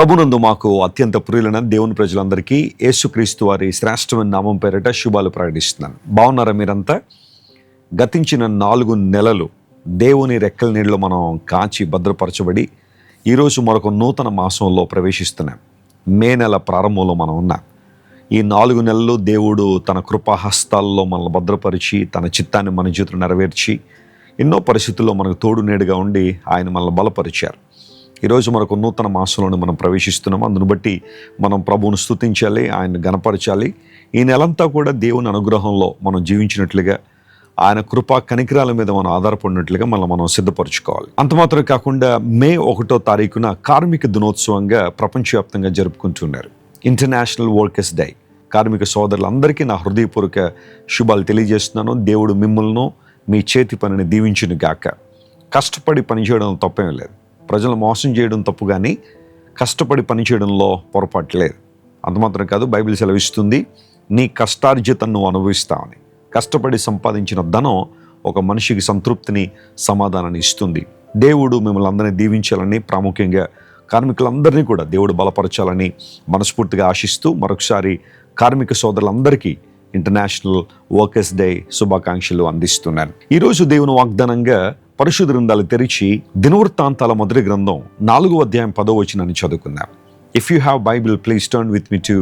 ప్రభునందు మాకు అత్యంత ప్రియులైన దేవుని ప్రజలందరికీ యేసుక్రీస్తు వారి శ్రేష్టమైన నామం పేరిట శుభాలు ప్రకటిస్తున్నాను. బాగున్నారా మీరంతా? గతించిన 4 నెలలు దేవుని రెక్కల నీళ్ళలో మనం కాచి భద్రపరచబడి ఈరోజు మరొక నూతన మాసంలో ప్రవేశిస్తున్నాం. మే నెల ప్రారంభంలో మనం ఉన్నాం. ఈ 4 నెలలు దేవుడు తన కృపాహస్తాల్లో మనల్ని భద్రపరిచి తన చిత్తాన్ని మన జీవితంలో నెరవేర్చి ఎన్నో పరిస్థితుల్లో మనకు తోడు నీడుగా ఉండి ఆయన మనల్ని బలపరిచారు. ఈరోజు మనకు నూతన మాసంలోనే మనం ప్రవేశిస్తున్నాం. అందును బట్టి మనం ప్రభువును స్తుతించాలి, ఆయన్ని గణపరచాలి. ఈ నెలంతా కూడా దేవుని అనుగ్రహంలో మనం జీవించినట్లుగా, ఆయన కృపా కనికరాల మీద మనం ఆధారపడినట్లుగా మనం సిద్ధపరచుకోవాలి. అంత మాత్రమే కాకుండా మే 1వ తారీఖున కార్మిక దినోత్సవంగా ప్రపంచవ్యాప్తంగా జరుపుకుంటున్నారు. International workers day. కార్మిక సోదరులందరికీ నా హృదయపూర్వక శుభాలు తెలియజేస్తున్నాను. దేవుడు మిమ్మల్ని మీ చేతి పనిని దీవించును గాక. కష్టపడి పనిచేయడం తప్పేం లేదు. ప్రజలు మోసం చేయడం తప్పు, కానీ కష్టపడి పనిచేయడంలో పొరపాటు లేదు. అంతమాత్రం కాదు, బైబిల్ సెలవిస్తుంది, నీ కష్టార్జితం నువ్వు అనుభవిస్తావని. కష్టపడి సంపాదించిన ధనం ఒక మనిషికి సంతృప్తిని, సమాధానాన్ని ఇస్తుంది. దేవుడు మిమ్మల్ని అందరినీ దీవించాలని, ప్రాముఖ్యంగా కార్మికులందరినీ కూడా దేవుడు బలపరచాలని మనస్ఫూర్తిగా ఆశిస్తూ మరొకసారి కార్మిక సోదరులందరికీ ఇంటర్నేషనల్ వర్కర్స్ డే శుభాకాంక్షలు అందిస్తున్నాను. ఈరోజు దేవుని వాగ్దానంగా పరిశుద్ధ గ్రంథాలు తెరిచి దినవృత్తాంతాల మొదటి గ్రంథం 4వ అధ్యాయం 10వ వచనాన్ని చదువుకుందాం. If you have Bible, please turn with me to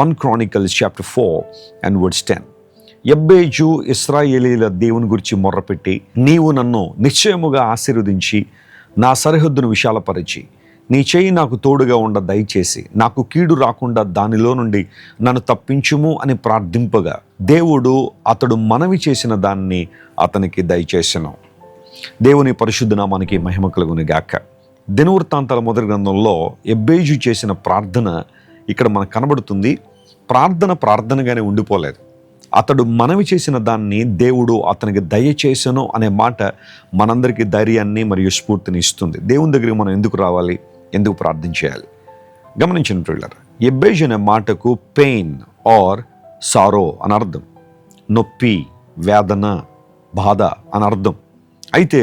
1 Chronicles chapter 4 and verse 10. యబ్బేజు ఇశ్రాయేలీల దేవుని గురించి మొర్రపెట్టి, నీవు నన్ను నిశ్చయముగా ఆశీర్వదించి నా సరిహద్దును విశాలపరిచి నీ చేయి నాకు తోడుగా ఉండ దయచేసి నాకు కీడు రాకుండా దానిలో నుండి నన్ను తప్పించుము అని ప్రార్థింపగా దేవుడు అతడు మనవి చేసిన దాన్ని అతనికి దయచేసెను. దేవుని పరిశుద్ధ నామానికి మహిమ కలుగును గాక. దినవృత్తాంతాల మొదటి గ్రంథంలో యబ్బేజు చేసిన ప్రార్థన ఇక్కడ మనకు కనబడుతుంది. ప్రార్థనగానే ఉండిపోలేదు. అతడు మనవి చేసిన దాన్ని దేవుడు అతనికి దయచేసెను అనే మాట మనందరికీ ధైర్యాన్ని మరియు స్ఫూర్తిని ఇస్తుంది. దేవుని దగ్గరికి మనం ఎందుకు రావాలి, ఎందుకు ప్రార్థన చేయాలి? గమనించిన ప్రియులారా, యబ్బేజు అనే మాటకు పెయిన్ ఆర్ సారో అని అర్థం. నొప్పి, వేదన, బాధ అని అర్థం. అయితే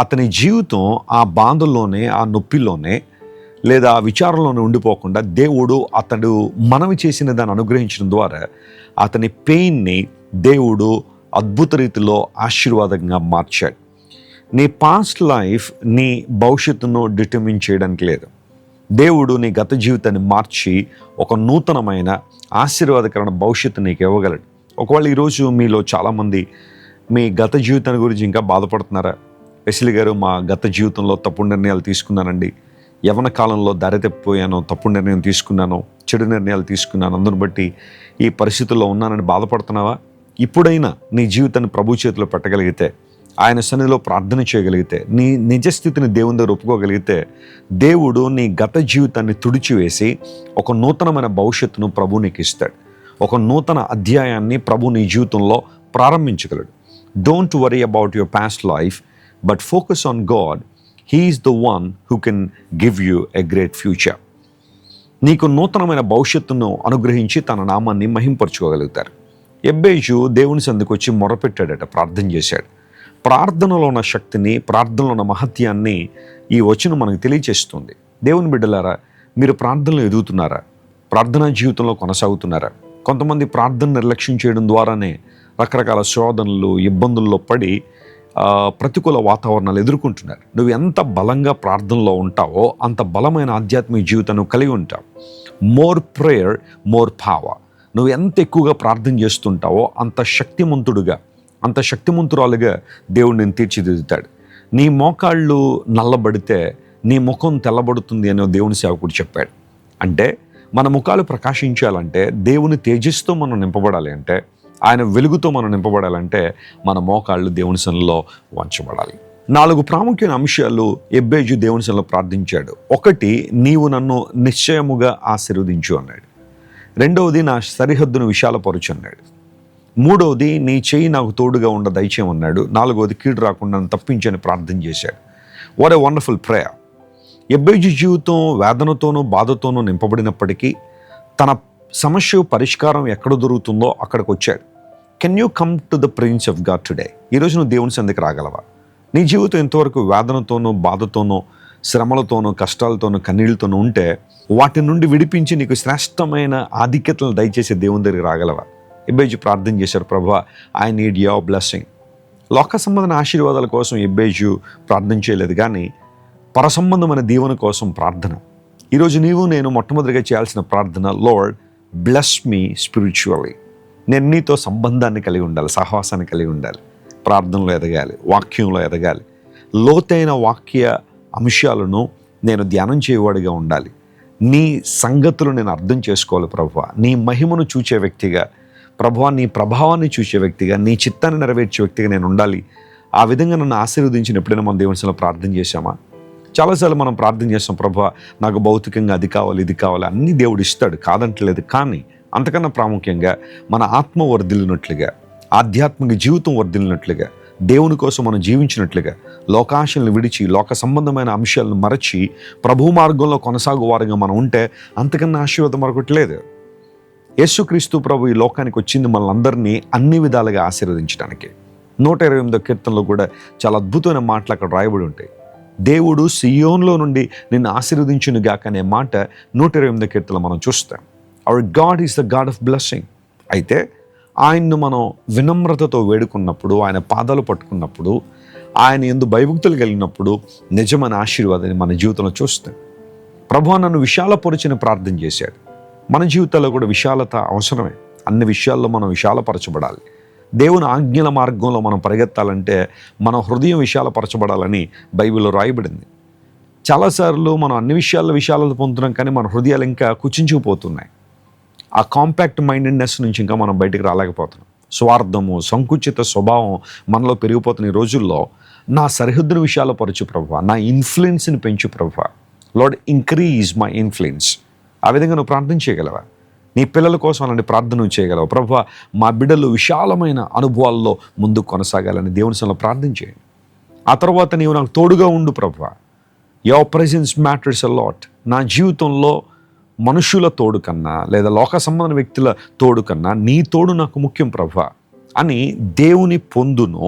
అతని జీవితం ఆ బాధల్లోనే, ఆ నొప్పిలోనే లేదా ఆ విచారంలోనే ఉండిపోకుండా దేవుడు అతడు మనవి చేసిన దాన్ని అనుగ్రహించడం ద్వారా అతని పెయిన్ని దేవుడు అద్భుత రీతిలో ఆశీర్వాదంగా మార్చాడు. నీ పాస్ట్ లైఫ్ నీ భవిష్యత్తును డిటర్మిన్ చేయడానికి లేదు. దేవుడు నీ గత జీవితాన్ని మార్చి ఒక నూతనమైన ఆశీర్వాదకరమైన భవిష్యత్తు నీకు ఇవ్వగలడు. ఒకవేళ ఈరోజు మీలో చాలామంది మీ గత జీవితాన్ని గురించి ఇంకా బాధపడుతున్నారా? వెస్లీ గారు, మా గత జీవితంలో తప్పుడు నిర్ణయాలు తీసుకున్నానండి, యవ్వన కాలంలో దారి తప్పిపోయాను, తప్పుడు నిర్ణయం తీసుకున్నాను, చెడు నిర్ణయాలు తీసుకున్నాను, అందును బట్టి ఈ పరిస్థితుల్లో ఉన్నానని బాధపడుతున్నావా? ఇప్పుడైనా నీ జీవితాన్ని ప్రభు చేతిలో పెట్టగలిగితే, ఆయన సన్నిధిలో ప్రార్థన చేయగలిగితే, నీ నిజస్థితిని దేవుని దగ్గర ఒప్పుకోగలిగితే, దేవుడు నీ గత జీవితాన్ని తుడిచివేసి ఒక నూతనమైన భవిష్యత్తును ప్రభు నీకు ఇస్తాడు. ఒక నూతన అధ్యాయాన్ని ప్రభు నీ జీవితంలో ప్రారంభించగలడు. Don't worry about your past life, but focus on God. He is the one who can give you a great future. నీకు నూతనమైన భవిష్యత్తును అనుగ్రహించి తన నామాన్ని మహింపరచుకోగలుగుతారు. యబ్బేజు దేవుని సందుకు వచ్చి మొరపెట్టాడట, ప్రార్థన చేశాడు. ప్రార్థనలో ఉన్న శక్తిని, ప్రార్థనలో ఉన్న మహత్యాన్ని ఈ వచనం మనకు తెలియచేస్తుంది. దేవుని బిడ్డలారా, మీరు ప్రార్థనలో ఎదుగుతున్నారా? ప్రార్థనా జీవితంలో కొనసాగుతున్నారా? కొంతమంది ప్రార్థన నిర్లక్ష్యం చేయడం ద్వారానే రకరకాల శోధనలు, ఇబ్బందుల్లో పడి ప్రతికూల వాతావరణాలు ఎదుర్కొంటున్నారు. నువ్వు ఎంత బలంగా ప్రార్థనలో ఉంటావో అంత బలమైన ఆధ్యాత్మిక జీవితాన్ని కలిగి ఉంటావు. More prayer, more power. నువ్వు ఎంత ఎక్కువగా ప్రార్థన చేస్తుంటావో అంత శక్తిమంతుడుగా, అంత శక్తిమంతురాలుగా దేవుడు నేను తీర్చిదిద్దుతాడు. నీ మోకాళ్ళు నల్లబడితే నీ ముఖం తెల్లబడుతుంది అని దేవుని సేవకుడు చెప్పాడు. అంటే మన ముఖాలు ప్రకాశించాలంటే, దేవుని తేజస్సుతో మనం నింపబడాలి అంటే, ఆయన వెలుగుతో మనం నింపబడాలంటే మన మోకాళ్ళు దేవుని సన్నిధిలో వంచబడాలి. 4 ప్రాముఖ్యమైన అంశాలు యబ్బేజు దేవుని సన్నిధిలో ప్రార్థించాడు. 1, నీవు నన్ను నిశ్చయముగా ఆశీర్వదించు అన్నాడు. 2వది, నా సరిహద్దును విశాలపరచు అన్నాడు. 3వది, నీ చేయి నాకు తోడుగా ఉండ దయచేయమన్నాడు. 4వది, కీడు రాకుండా నన్ను తప్పించని ప్రార్థన చేశాడు. What a wonderful prayer. యబ్బేజు జీవితం వేదనతోనూ బాధతోనూ నింపబడినప్పటికీ తన సమస్య పరిష్కారం ఎక్కడ దొరుకుతుందో అక్కడికి వచ్చాడు. Can you come to the prince of God today? ఈరోజు నువ్వు దేవుని సందికి రాగలవా? నీ జీవితం ఎంతవరకు వేదనతోనూ బాధతోనూ శ్రమలతోనూ కష్టాలతోనూ కన్నీళ్లతోనూ ఉంటే వాటి నుండి విడిపించి నీకు శ్రేష్టమైన ఆధిక్యతలను దయచేసే దేవుని దగ్గరికి రాగలవా? ఎబ్బేజు ప్రార్థన చేశారు, ప్రభువా ఐ నీడ్ యువర్ బ్లెస్సింగ్. లోక సంబంధమైన ఆశీర్వాదాల కోసం ఎబ్బేజు ప్రార్థన చేయలేదు, కానీ పరసంబంధమైన దీవెన కోసం ప్రార్థన. ఈరోజు నీవు నేను మొట్టమొదటిగా చేయాల్సిన ప్రార్థన, లార్డ్ బ్లెస్ మీ స్పిరిచువల్లీ. నేను నీతో సంబంధాన్ని కలిగి ఉండాలి, సహవాసాన్ని కలిగి ఉండాలి, ప్రార్థనలో ఎదగాలి, వాక్యంలో ఎదగాలి, లోతైన వాక్య అంశాలను నేను ధ్యానం చేయవాడిగా ఉండాలి. నీ సంగతులు నేను అర్థం చేసుకోవాలి ప్రభువా. నీ మహిమను చూచే వ్యక్తిగా ప్రభువా, నీ ప్రభావాన్ని చూసే వ్యక్తిగా, నీ చిత్తాన్ని నెరవేర్చే వ్యక్తిగా నేను ఉండాలి. ఆ విధంగా నన్ను ఆశీర్వదించిన ఎప్పుడైనా మనం దేవుని సన్నిధిలో ప్రార్థన చేశామా? చాలాసార్లు మనం ప్రార్థన చేస్తాం, ప్రభువా నాకు భౌతికంగా అది కావాలి, ఇది కావాలి, అన్నీ దేవుడు ఇస్తాడు, కాదంటలేదు. కానీ అంతకన్నా ప్రాముఖ్యంగా మన ఆత్మ వర్ధిల్లినట్లుగా, ఆధ్యాత్మిక జీవితం వర్ధిల్లినట్లుగా, దేవుని కోసం మనం జీవించినట్లుగా, లోకాశలను విడిచి లోక సంబంధమైన అంశాలను మరచి ప్రభు మార్గంలో కొనసాగు వారుగా మనం ఉంటే అంతకన్నా ఆశీర్వాదం మరొకటి లేదు. యేసుక్రీస్తు ప్రభు ఈ లోకానికి వచ్చింది మనల్ని అందరినీ అన్ని విధాలుగా ఆశీర్వదించడానికి. 128వ కీర్తనలో కూడా చాలా అద్భుతమైన మాటలు అక్కడ రాయబడి ఉంటాయి. దేవుడు సియోన్లో నుండి నిన్ను ఆశీర్వదించును గాక అనే మాట 128వ కీర్తనలో మనం చూస్తాం. Hour God is the God of blessing. అయితే ఆయన్ను మనం వినమ్రతతో వేడుకున్నప్పుడు, ఆయన పాదాలు పట్టుకున్నప్పుడు, ఆయన యందు భయభక్తులు కలిగినప్పుడు నిజమైన ఆశీర్వాదాన్ని మన జీవితంలో చూస్తాం. ప్రభువా నన్ను విశాలపరిచిన ప్రార్థన చేశాడు. మన జీవితాల్లో కూడా విశాలత అవసరమే. అన్ని విషయాల్లో మనం విశాలపరచబడాలి. దేవుని ఆజ్ఞల మార్గంలో మనం పరిగెత్తాలంటే మన హృదయం విశాలపరచబడాలని బైబిల్లో రాయబడింది. చాలాసార్లు మనం అన్ని విషయాల్లో విశాలత పొందుతున్నాం, కానీ మన హృదయాలు ఇంకా కుచించుకుపోతున్నాయి. ఆ కాంపాక్ట్ మైండెడ్నెస్ నుంచి ఇంకా మనం బయటికి రాలేకపోతున్నాం. స్వార్థము, సంకుచిత స్వభావం మనలో పెరిగిపోతున్న ఈ రోజుల్లో నా సరిహద్దును విశాలపరచు ప్రభువా, నా ఇన్ఫ్లుయెన్స్ని పెంచు ప్రభువా. Lord increase my influence. ఆ విధంగా నువ్వు ప్రార్థన చేయగలవా? నీ పిల్లల కోసం అలాంటి ప్రార్థన చేయగలవు. ప్రభువా మా బిడ్డలు విశాలమైన అనుభవాల్లో ముందుకు కొనసాగాలని దేవుని సన్నిధిలో ప్రార్థన చేయండి. ఆ తర్వాత నీవు నాకు తోడుగా ఉండు ప్రభువా. Your presence matters a lot. నా జీవితంలో మనుషుల తోడు కన్నా లేదా లోక సంబంధ వ్యక్తుల తోడు కన్నా నీ తోడు నాకు ముఖ్యం ప్రభువా అని దేవుని పొందును,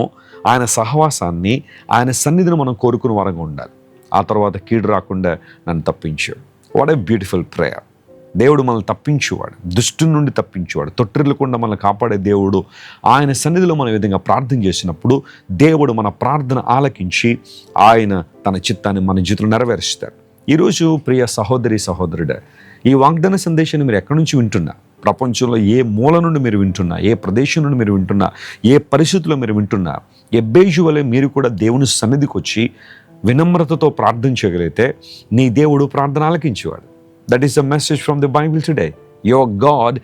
ఆయన సహవాసాన్ని, ఆయన సన్నిధిని మనం కోరుకునే వారంగా ఉండాలి. ఆ తర్వాత కీడు రాకుండా నన్ను తప్పించాడు. What a beautiful prayer. దేవుడు మనల్ని తప్పించేవాడు, దుష్టుని నుండి తప్పించేవాడు, తొట్టిల్లకుండా మనల్ని కాపాడే దేవుడు. ఆయన సన్నిధిలో మనం ఈ విధంగా ప్రార్థన చేసినప్పుడు దేవుడు మన ప్రార్థన ఆలకించి ఆయన తన చిత్తాన్ని మన జీవితంలో నెరవేరుస్తాడు. ఈరోజు ప్రియ సహోదరి సహోదరుడే, ఈ వాగ్దాన సందేశాన్ని మీరు ఎక్కడి నుంచి వింటున్నా, ప్రపంచంలో ఏ మూల నుండి మీరు వింటున్నా, ఏ ప్రదేశం నుండి మీరు వింటున్నా, ఏ పరిస్థితుల్లో మీరు వింటున్నా, ఎబ్బేజు వలె మీరు కూడా దేవుని సన్నిధికి వచ్చి వినమ్రతతో ప్రార్థన చేయగలిగితే నీ దేవుడు ప్రార్థన ఆలకించేవాడు. That is the message from the Bible today. Your God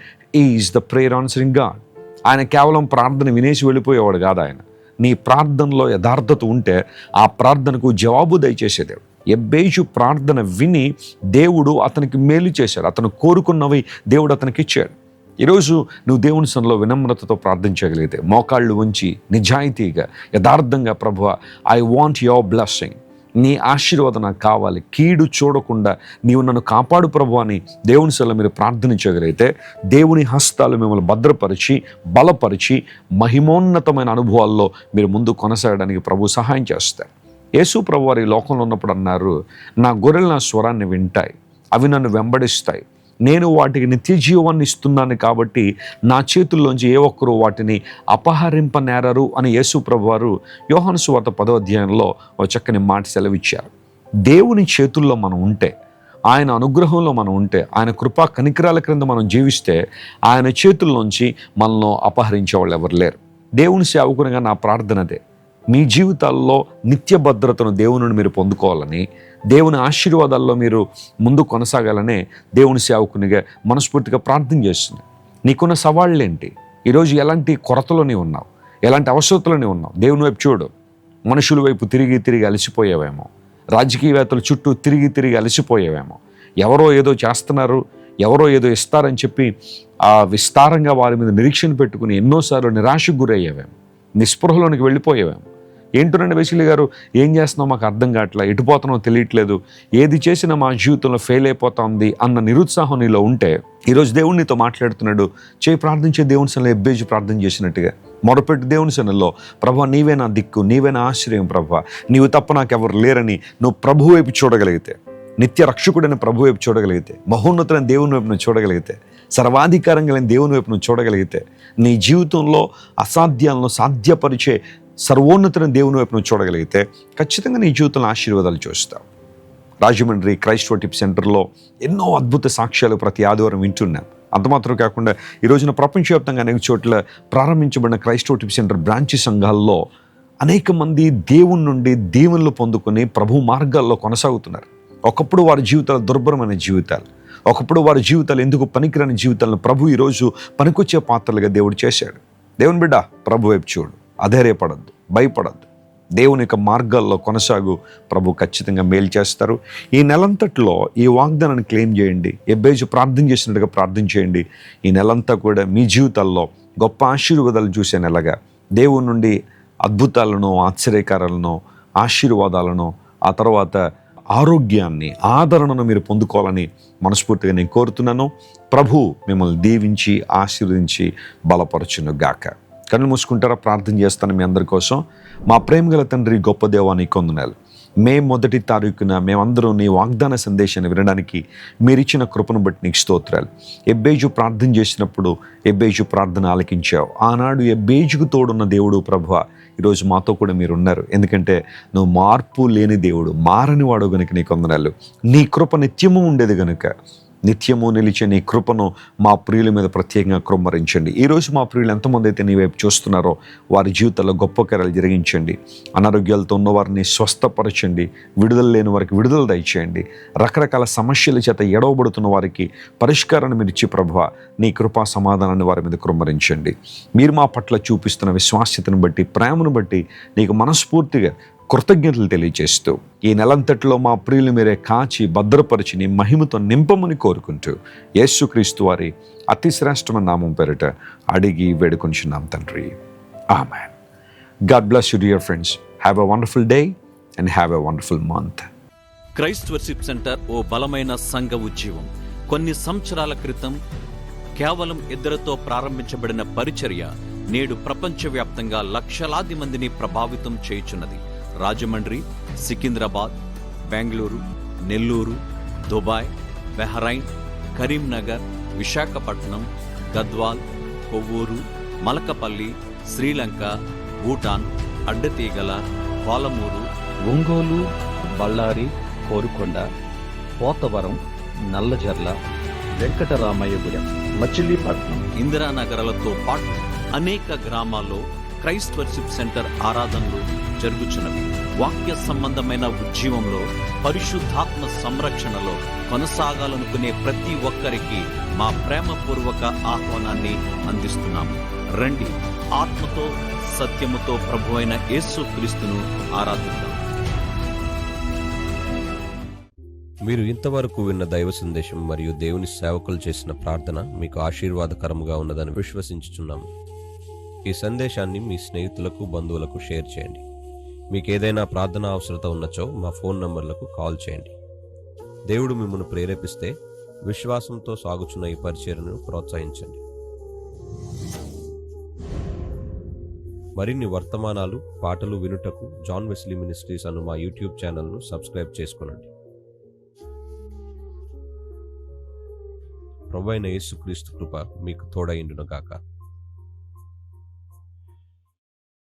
is the prayer answering God. ఆయన కేవలం ప్రార్థన వినేసి వెళ్ళిపోయేవాడు కాదు. ఆయన నీ ప్రార్థనలో యథార్థత ఉంటే ఆ ప్రార్థనకు జవాబు దయచేసేదేవుడు. ఎబ్బేజు ప్రార్థన విని దేవుడు అతనికి మేలు చేశాడు, అతను కోరుకున్నవి దేవుడు అతనికి ఇచ్చాడు. ఈరోజు నువ్వు దేవుని సన్నిధిలో వినమ్రతతో ప్రార్థన చేయగలిగితే, మోకాళ్ళు ఉంచి నిజాయితీగా యథార్థంగా, ప్రభువా ఐ వాంట్ యువర్ బ్లెస్సింగ్, నీ ఆశీర్వాదం నాకు కావాలి, కీడు చూడకుండా నీవు నన్ను కాపాడు ప్రభువా అని దేవుని సన్నిధిలో మీరు ప్రార్థన చేయగలిగితే దేవుని హస్తాలు మిమ్మల్ని భద్రపరిచి బలపరిచి మహిమోన్నతమైన అనుభవాల్లో మీరు ముందు కొనసాగడానికి ప్రభు సహాయం చేస్తారు. యేసు ప్రభు వారి లోకంలో ఉన్నప్పుడు అన్నారు, నా గొర్రెలు నా స్వరాన్ని వింటాయి, అవి నన్ను వెంబడిస్తాయి, నేను వాటికి నిత్య జీవాన్ని ఇస్తున్నాను, కాబట్టి నా చేతుల్లోంచి ఏ ఒక్కరూ వాటిని అపహరింపనేరరు అని యేసు ప్రభు వారు యోహాను సువార్త 10వ అధ్యాయంలో ఒక చక్కని మాట సెలవిచ్చారు. దేవుని చేతుల్లో మనం ఉంటే, ఆయన అనుగ్రహంలో మనం ఉంటే, ఆయన కృపా కనికరాల క్రింద మనం జీవిస్తే ఆయన చేతుల్లోంచి మనల్ని అపహరించే వాళ్ళు ఎవరు లేరు. దేవుని సేవకునిగా నా ప్రార్థనదే, మీ జీవితాల్లో నిత్య భద్రతను దేవుని మీరు పొందుకోవాలని, దేవుని ఆశీర్వాదాల్లో మీరు ముందు కొనసాగాలనే దేవుని సేవకునిగా మనస్ఫూర్తిగా ప్రార్థన చేస్తుంది. నీకున్న సవాళ్ళు ఏంటి? ఈరోజు ఎలాంటి కొరతలోనే ఉన్నావు, ఎలాంటి అవసరతలోనే ఉన్నావు? దేవుని వైపు చూడు. మనుషుల వైపు తిరిగి తిరిగి అలసిపోయేవేమో, రాజకీయవేత్తల చుట్టూ తిరిగి తిరిగి అలసిపోయేవేమో, ఎవరో ఏదో చేస్తున్నారు, ఎవరో ఏదో ఇస్తారని చెప్పి ఆ విస్తారంగా వారి మీద నిరీక్షణ పెట్టుకుని ఎన్నోసార్లు నిరాశకు గురయ్యేవేమో, నిస్పృహలోనికి వెళ్ళిపోయేవేమో. ఏంటోనండి వెసిలి గారు, ఏం చేస్తున్నావు మాకు అర్థం కావట్లా, ఎటుపోతున్నావు తెలియట్లేదు, ఏది చేసినా మా జీవితంలో ఫెయిల్ అయిపోతా ఉంది అన్న నిరుత్సాహం నీలో ఉంటే ఈరోజు దేవుడు నీతో మాట్లాడుతున్నాడు. ప్రార్థించే దేవుని సన్నిధిలో ఎబ్బేజు ప్రార్థన చేసినట్టుగా మొరపెట్టు దేవుని సన్నిధిలో, ప్రభా నీవే నా దిక్కు, నీవే నా ఆశ్రయం, ప్రభా నీవు తప్ప నాకెవరు లేరని నువ్వు ప్రభు వైపు చూడగలిగితే, నిత్య రక్షకుడైన ప్రభు వైపు చూడగలిగితే, మహోన్నతులైన దేవుని వైపు నువ్వు చూడగలిగితే, సర్వాధికారం కలిగిన దేవుని వైపు నువ్వు చూడగలిగితే, నీ జీవితంలో అసాధ్యాలను సాధ్యపరిచే సర్వోన్నతులైన దేవుని వైపు నువ్వు చూడగలిగితే ఖచ్చితంగా నీ జీవితంలో ఆశీర్వాదాలు చూస్తావు. రాజమండ్రి క్రైస్ట్ వర్షిప్ సెంటర్లో ఎన్నో అద్భుత సాక్ష్యాలు ప్రతి ఆదివారం వింటున్నాం. అంత మాత్రం కాకుండా ఈ రోజున ప్రపంచవ్యాప్తంగా అనేక చోట్ల ప్రారంభించబడిన క్రైస్ట్ వర్షిప్ సెంటర్ బ్రాంచ్ సంఘాల్లో అనేక మంది దేవుని నుండి దీవెనలు పొందుకొని ప్రభు మార్గాల్లో కొనసాగుతున్నారు. ఒకప్పుడు వారి జీవితాలు దుర్భరమైన జీవితాలు, ఒకప్పుడు వారి జీవితాలు ఎందుకు పనికిరాని జీవితాలను ప్రభు ఈరోజు పనికొచ్చే పాత్రలుగా దేవుడు చేశాడు. దేవుని బిడ్డ, ప్రభు వైపు చూడు, అధైర్యపడద్దు, భయపడద్దు, దేవుని యొక్క మార్గాల్లో కొనసాగు, ప్రభు ఖచ్చితంగా మేలు చేస్తారు. ఈ నెలంతట్లో ఈ వాగ్దానాన్ని క్లెయిమ్ చేయండి. ఎబ్బేజు ప్రార్థన చేసినట్టుగా ప్రార్థన చేయండి. ఈ నెలంతా కూడా మీ జీవితాల్లో గొప్ప ఆశీర్వాదాలు చూసే నెలగా, దేవుని నుండి అద్భుతాలను, ఆశ్చర్యకారాలను, ఆశీర్వాదాలను, ఆ తర్వాత ఆరోగ్యాన్ని, ఆదరణను మీరు పొందుకోవాలని మనస్ఫూర్తిగా నేను కోరుతున్నాను. ప్రభు మిమ్మల్ని దీవించి ఆశీర్వదించి బలపరచును గాక. కళ్ళు మూసుకుంటారా? ప్రార్థన చేస్తాను మీ అందరి కోసం. మా ప్రేమగల తండ్రి, గొప్ప దేవా, నీ కొందనాలు. మే 1వ తారీఖున మేమందరూ నీ వాగ్దాన సందేశాన్ని వినడానికి మీరిచ్చిన కృపను బట్టి నీకు స్తోత్రాలు. ఎబ్బేజు ప్రార్థన చేసినప్పుడు ఎబ్బేజు ప్రార్థన ఆలకించావు. ఆనాడు ఎబ్బేజుకు తోడున్న దేవుడు ప్రభువా, ఈరోజు మాతో కూడా మీరు ఉన్నారు. ఎందుకంటే నువ్వు మార్పు లేని దేవుడు, మారని వాడు గనుక నీ కొందనాలు. నీ కృప నిత్యము ఉండేది గనుక నిత్యము నిలిచే నీ కృపను మా ప్రియుల మీద ప్రత్యేకంగా కృమ్మరించండి. ఈరోజు మా ప్రియులు ఎంతమంది అయితే నీ వైపు చూస్తున్నారో వారి జీవితాల్లో గొప్ప కార్యాలు జరిగించండి. అనారోగ్యాలతో ఉన్నవారిని స్వస్థపరచండి. విడుదల లేని వారికి విడుదల దయచేయండి. రకరకాల సమస్యల చేత ఎడవబడుతున్న వారికి పరిష్కారాన్ని మీరు ఇచ్చి ప్రభువా, నీ కృపా సమాధానాన్ని వారి మీద కృమ్మరించండి. మీరు మా పట్ల చూపిస్తున్న విశ్వాస్యతను బట్టి, ప్రేమను బట్టి నీకు మనస్ఫూర్తిగా కృతజ్ఞతలు తెలియజేస్తూ ఈ నెలంతట్లో మా ప్రియులు మీరే కాచి భద్రపరిచి నీ మహిమతో నింపమని కోరుకుంటూ యేసుక్రీస్తు వారి అతి శ్రేష్టమైన నామం పేరిట అడిగి వేడుకొంచున్నాం తండ్రి. ఆమెన్. God bless you dear friends. Have a wonderful day and have a wonderful month. Christ worship centre ఓ బలమైన సంఘ ఉద్యమం. కొన్ని సంవత్సరాల క్రితం కేవలం 2తో ప్రారంభించబడిన పరిచర్య నేడు ప్రపంచవ్యాప్తంగా లక్షలాది మందిని ప్రభావితం చేయుచున్నది. రాజమండ్రి, సికింద్రాబాద్, బెంగళూరు, నెల్లూరు, దుబాయ్, బెహ్రైన్, కరీంనగర్, విశాఖపట్నం, గద్వాల్, కొవ్వూరు, మలకపల్లి, శ్రీలంక, భూటాన్, అడ్డతీగల, పాలమూరు, ఒంగోలు, బళ్ళారి, కోరుకొండ, పోతవరం, నల్లజర్ల, వెంకటరామయ్యపురం, మచిలీపట్నం, ఇందిరానగరాలతో పాటు అనేక గ్రామాల్లో క్రైస్ట్ వర్షిప్ సెంటర్ ఆరాధనలు జరుగుచున్నవి. వాక్య సంబంధమైన ఉద్యమంలో, పరిశుద్ధాత్మ సంరక్షణలో కొనసాగాలనుకునే ప్రతి ఒక్కరికి మా ప్రేమపూర్వక ఆహ్వానాన్ని అందిస్తున్నాము. రండి, ఆత్మతో సత్యముతో ప్రభువైన యేసుక్రీస్తును ఆరాధిద్దాం. మీరు ఇంతవరకు విన్న దైవ సందేశం మరియు దేవుని సేవకులు చేసిన ప్రార్థన మీకు ఆశీర్వాదకరముగా ఉన్నదని విశ్వసించుచున్నాము. ఈ సందేశాన్ని మీ స్నేహితులకు, బంధువులకు షేర్ చేయండి. మీకు ఏదైనా ప్రార్థన అవసరత ఉన్నచో మా ఫోన్ నంబర్లకు కాల్ చేయండి. దేవుడు మిమ్మల్ని ప్రేరేపిస్తే విశ్వాసంతో సాగుచున్న ఈ పరిచర్యను ప్రోత్సహించండి. మరిన్ని వర్తమానాలు, పాటలు వినుటకు జాన్ వెస్లీ మినిస్ట్రీస్ అను మా యూట్యూబ్ ఛానల్ను సబ్స్క్రైబ్ చేసుకొనండి. ప్రభువైన యేసుక్రీస్తు కృప మీకు తోడైండును గాక.